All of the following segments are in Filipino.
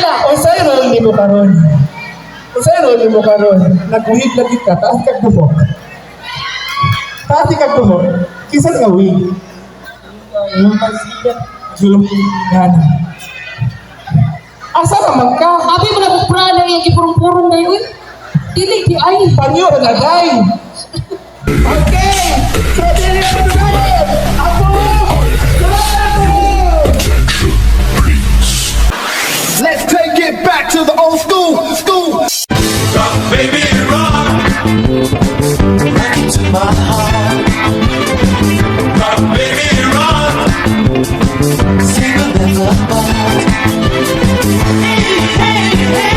Unsay role nimo karon? Unsay role nimo karon? Nagwig lagi ka, taas kag buhok. Taas kag buhok. Kinsa nga wig? Yung pagsigat. Sulong pingan. Asa naman ka? Abi mo na kong prana yung ipurong-purong na yun. Dili, di ay. Panyo na day. Okay! So, dili na patugalan! Ako! Let's take it back to the old school. Rock, baby, rock. Rock into my heart. Rock, baby, rock. Sing a little apart. Hey, hey, hey.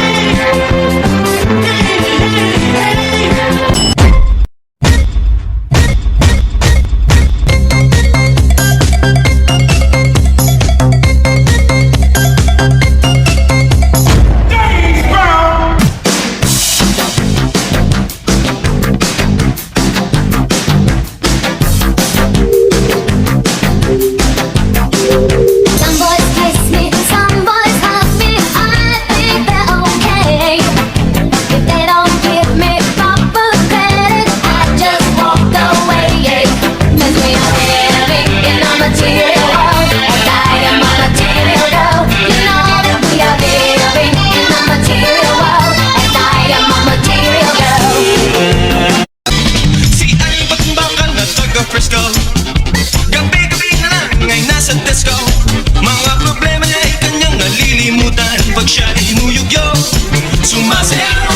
Hey, hey, hey. Some boys kiss me, some boys hug me. I think they're okay. If they don't give me proper credit, I just walk away. 'Cause we are living in a material world, and I am a material girl. You know that we are living in a material world, and I am a material girl. Si ay bakbakan na taga-Fresco. Gabi-gabi na lang ay nasa disco. Mga problema niya ay kanyang nalilimutan pag siya ay inuyugyo. Sumasayaw